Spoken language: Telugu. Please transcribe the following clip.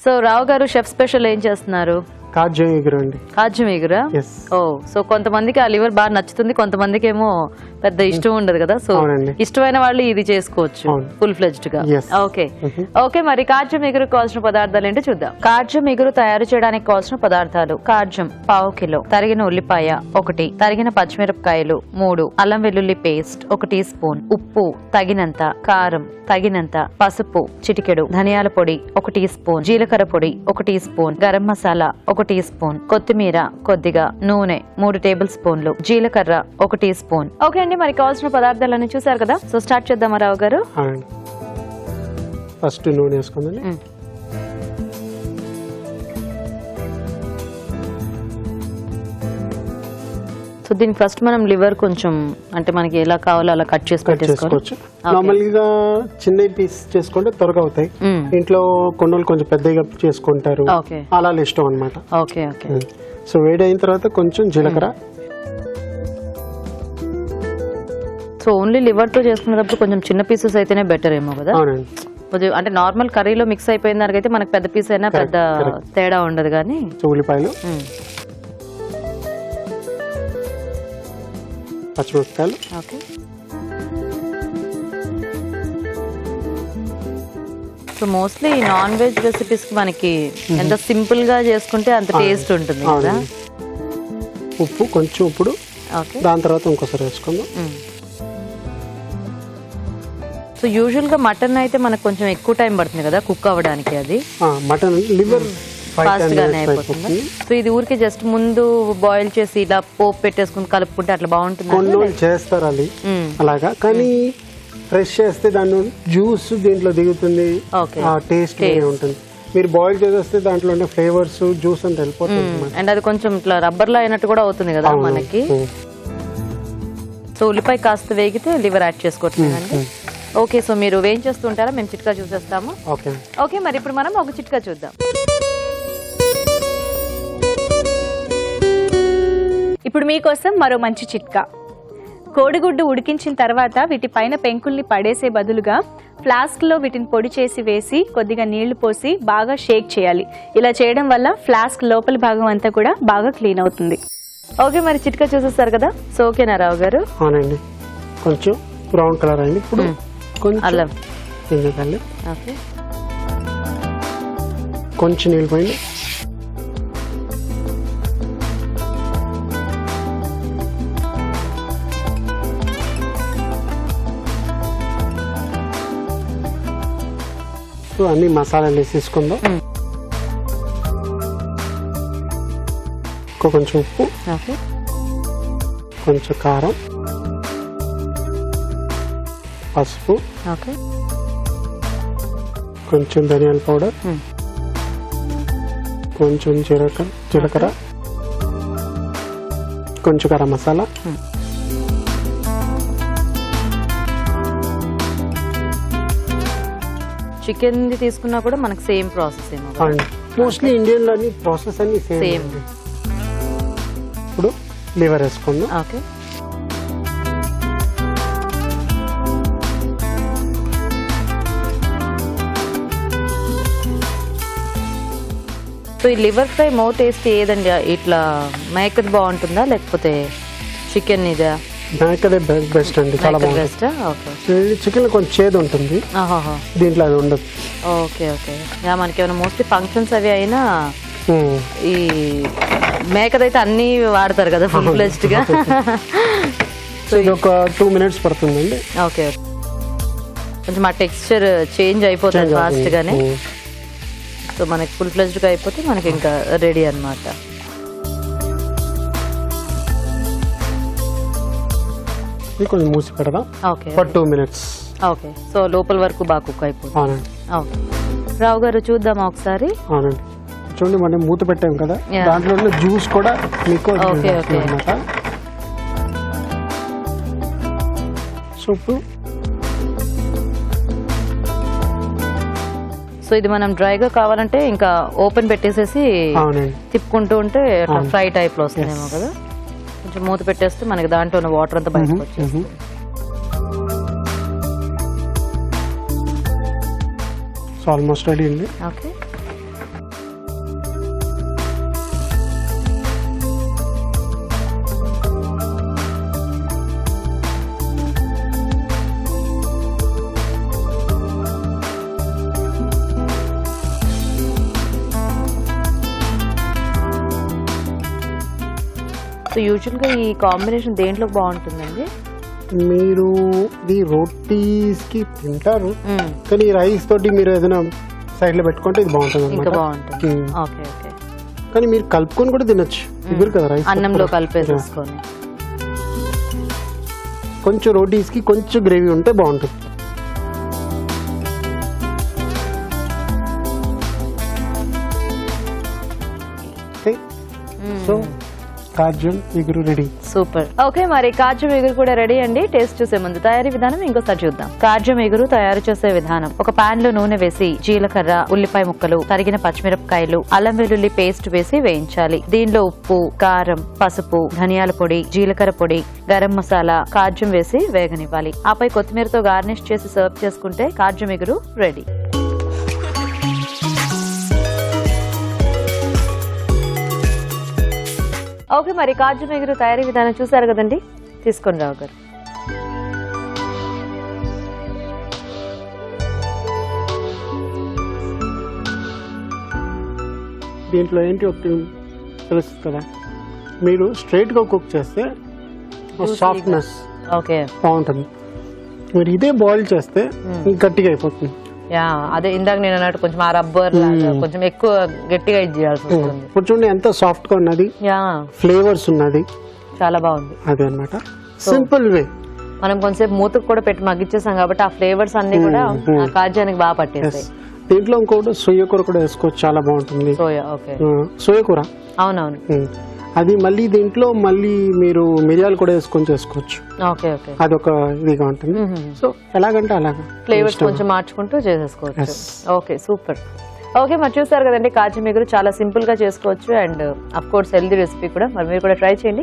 సో రావు గారు షెఫ్ స్పెషల్ ఏం చేస్తున్నారు? కాజ్యం ఎగురు అండి. కాజ్యం ఎగురా? ఓ, సో కొంతమందికి ఆ లివర్ బాగా నచ్చుతుంది, కొంతమందికి ఏమో పెద్ద ఇష్టం ఉండదు కదా. సో ఇష్టమైన వాళ్ళు ఇది చేసుకోవచ్చు ఫుల్ ఫ్లెడ్జ్డ్ గా. ఓకే ఓకే, మరి కాజ్యం ఎగురు కావాల్సిన పదార్థాలు ఏంటో చూద్దాం. కాజ్యం ఎగురు తయారు చేయడానికి కావాల్సిన పదార్థాలు: కాజ్యం ½ కిలో, తరిగిన ఉల్లిపాయ 1, తరిగిన పచ్చిమిరపకాయలు 3, అల్లం వెల్లుల్లి పేస్ట్ 1 టీ స్పూన్, ఉప్పు తగినంత, కారం తగినంత, పసుపు చిటికెడు, ధనియాల పొడి 1 టీ స్పూన్, జీలకర్ర పొడి 1 teaspoon, garam masala 1 teaspoon, కొత్తిమీర కొద్దిగా, నూనె 3 టేబుల్ స్పూన్లు, జీలకర్ర 1 టీ స్పూన్. ఓకే అండి, మరి కావాల్సిన పదార్థాలన్నీ చూసారు కదా. సో స్టార్ట్ చేద్దామా రావు గారు? ఫస్ట్ నూనె వేసుకుందండి. సో దీనికి ఫస్ట్ మనం లివర్ కొంచెం అంటే మనకి ఎలా కావాలో అలా కట్ చేసి పెట్టేసుకోవచ్చు. నార్మల్ గా చిన్న పీస్ చేసుకుంటే త్వరగా అవుతాయి. ఇంట్లో కొన్ని కొంచెం పెద్దగా చేసుకుంటారు, అలా ఇష్టం అనమాట. Okay okay. సో వేడి అయిన తర్వాత కొంచెం జీలకర్ర. సో ఓన్లీ లివర్ తో చేసుకునేటప్పుడు కొంచెం చిన్న పీసెస్ అయితేనే బెటర్ ఏమో కదా. అంటే నార్మల్ కర్రీలో మిక్స్ అయిపోయిన దానికైతే మనకి పెద్ద పీస్ అయినా పెద్ద తేడా ఉండదు. కానీ ఉల్లిపాయలు, పచ్చిమిరపకాయలు. Okay. So mostly non veg recipes కి మనకి ఎంత సింపుల్ గా చేసుకుంటే అంత టేస్ట్ ఉంటుంది కదా. ఉప్పు కొంచెం, ఇప్పుడు దాని తర్వాత ఇంకోసారి వేసుకుందాం. సో యూజువల్ గా మటన్ అయితే మనకు కొంచెం ఎక్కువ టైం పడుతుంది కదా కుక్ అవ్వడానికి. అది మటన్ లివర్ ఫాస్ట్ గానే అయిపోతుంది. సో ఇది ఊరికి జస్ట్ ముందు బాయిల్ చేసి ఇలా పోపు పెట్టేసుకుని కలుపుకుంటే అట్లా బాగుంటుంది. కొన్ని చేస్తారు అది అలాగా, కానీ ఫ్రెష్ చేస్తే దాని జ్యూస్ దీంట్లో దిగుతుంది, టేస్ట్ ఉంటుంది. మీరు బాయిల్ చేసేస్తే దాంట్లో ఉండే ఫ్లేవర్స్ జ్యూస్ అంతా వెళ్ళిపోతుంది. అండ్ అది కొంచెం ఇట్లా రబ్బర్ లా అయినట్టు కూడా అవుతుంది కదా మనకి. సో ఉల్లిపాయ కాస్త వేగితే లివర్ యాడ్ చేసుకోవచ్చు. ఓకే, సో మీరు ఏం చేస్తుంటారా, మేము చిట్కా చూసేస్తాము. ఓకే, మరి ఇప్పుడు మనం ఒక చిట్కా చూద్దాం. ఇప్పుడు మీకోసం మరో మంచి చిట్కా. కోడిగుడ్డు ఉడికించిన తర్వాత వీటి పైన పెంకుల్ని పడేసే బదులుగా ఫ్లాస్క్లో వీటిని పొడి చేసి వేసి కొద్దిగా నీళ్లు పోసి బాగా షేక్ చేయాలి. ఇలా చేయడం వల్ల ఫ్లాస్క్ లోపలి భాగం అంతా కూడా బాగా క్లీన్ అవుతుంది. ఓకే, మరి చిట్కా చూసేస్తారు కదా. సో ఓకేనా రావు గారు? అవునండి. కొంచెం బ్రౌన్ కలర్ అయింది. ఇప్పుడు అల్లం, కొంచెం నీళ్ళు పోయింది. అన్ని మసాలాలు వేసేసుకుందాం. కొంచెం ఉప్పు, కొంచెం కారం, పసుపు, కొంచెం ధనియాల పౌడర్, కొంచెం జీలకర్ర, కొంచెం గరం మసాలా, చికెన్ తీసుకున్నా కూడా మనకు సేమ్ ప్రాసెస్ ఏమో. మోస్ట్లీ ఇండియన్ లోని ప్రాసెస్ అన్ని సేమ్. ఇప్పుడు లివర్ వేసుకుందాం. ఓకే. సో ఈ లివర్ ఫ్రై మో టేస్ట్ ఏదండి? ఇట్లా మేకది బాగుంటుందా లేకపోతే చికెన్ ఇదా? మేకదే బెస్ట్ అండి, చాలా బాగుంటుంది. చికెన్ కొంచెం చేదు ఉంటుంది, దీంట్లో అది ఉండదు. Okay okay. మనకి ఏమైనా మోస్ట్లీ ఫంక్షన్స్ అవి అయినా ఈ మేకదైతే అన్ని వాడతారు కదా ఫుల్ ఫ్లెడ్జ్డ్ గా. సో ఇది ఒక 2 minutes పడుతుందండి. ఓకే. కొంచెం ఆ టెక్స్చర్ చేంజ్ అయిపోతుంది ఫాస్ట్ గానే. సో మనకి ఫుల్ ఫ్లెడ్జ్డ్ గా అయిపోతే మనకి ఇంకా రెడీ అన్నమాట. కొంచెం మూసి పెడదాం. Okay. For 2 minutes. Okay. So లోపల వరకు బాగా కుక్ అయిపోతుంది. ఓకే. రావు గారు చూద్దామా ఒకసారి? అవునండి, చూడండి. మనం మూత పెట్టాం కదా, దాంట్లో ఉన్న జ్యూస్ కూడా మీకు అన్నమాట. సూపు. సో ఇది మనం డ్రైగా కావాలంటే ఇంకా ఓపెన్ పెట్టేసేసి తిప్పుకుంటూ ఉంటే ఫ్రై టైప్ లో వస్తుందేమో కదా. కొంచెం మూత పెట్టేస్తే మనకి దాంట్లో ఉన్న వాటర్ అంతా బయటకు వచ్చేస్తుంది. ఆల్మోస్ట్ రెడీ అండి. ఓకే. సో యూజువల్గా ఈ కాంబినేషన్ దేంట్లో బాగుంటుందండి? మీరు ఇది రోటీస్ కి తింటారు, కానీ రైస్ తోటి మీరు ఏదైనా సైడ్ లో పెట్టుకుంటే ఇది బాగుంటుంది ఇంకా అన్నమాట. బాగుంటుంది. Okay okay. కానీ మీరు కలుపుకొని కూడా తినొచ్చు, ఇద్దరు కదా రైస్ అన్నంలో కలిపేసేసుకొని. కొంచెం రోటీస్ కి కొంచెం గ్రేవీ ఉంటే బాగుంటుంది. సో కాజు ఇగురు రెడీ. సూపర్. ఓకే, మరి కాజు ఇగురు కూడా రెడీ అండి. టేస్ట్ చూసే ముందు తయారీ విధానం ఇంకోసారి చూద్దాం. కాజు ఇగురు తయారు చేసే విధానం: ఒక పాన్ లో నూనె వేసి జీలకర్ర, ఉల్లిపాయ ముక్కలు, తరిగిన పచ్చిమిరపకాయలు, అల్లం వెల్లుల్లి పేస్ట్ వేసి వేయించాలి. దీనిలో ఉప్పు, కారం, పసుపు, ధనియాల పొడి, జీలకర్ర పొడి, గరం మసాలా, కాజు వేసి వేగనివ్వాలి. ఆపై కొత్తిమీరతో గార్నిష్ చేసి సర్వ్ చేసుకుంటే కాజు ఇగురు రెడీ. ఓకే, మరి కాజు ఇగురు తయారీ విధానం చూసారు కదండి. తీసుకొని రావు గారు. దీంట్లో ఏంటి ఒకటి తెలుస్తుంది కదా, మీరు స్ట్రైట్ గా కుక్ చేస్తే సాఫ్ట్నెస్ ఓకే బాగుంటుంది. మీరు ఇదే బాయిల్ చేస్తే గట్టిగా అయిపోతుంది. యా, అదే ఇందాక నేను అన్నట్టు కొంచెం ఆ రబ్బర్ లాగా కొంచెం ఎక్కువ గట్టిగా ఇది చేయాల్సి వస్తుంది. ఇప్పుడు చూడండి ఎంత సాఫ్ట్ గా ఉన్నది, యా ఫ్లేవర్స్ ఉన్నది, చాలా బాగుంది. అదే అన్నమాట. Simple way. మనం కొంచెంసేపు మూతకు కూడా పెట్టి మగ్గిచ్చేసాం కాబట్టి ఆ ఫ్లేవర్స్ అన్ని కూడా ఆ కాజానికి బాగా పట్టేస్తాయి. దీంట్లో ఇంకోటి సోయా కూర కూడా వేసుకోవచ్చు, చాలా బాగుంటుంది. Soya, okay. సోయా కూర, అవునవును. అది మళ్ళీ దీంట్లో మళ్ళీ మీరు మిరియాలు కూడా వేసుకొని చేసుకోవచ్చు. Okay okay. అదొక ఇదిగా ఉంటుంది. సో ఎలాగంటే అలాగా ఫ్లేవర్స్ కొంచెం మార్చుకుంటూ చేసేసుకోవచ్చు. Okay, super. ఓకే, మరి చూసారు కదండి కాజు ఇగురు చాలా సింపుల్ గా చేసుకోవచ్చు and of course healthy recipe కూడా. మరి మీరు కూడా ట్రై చేయండి.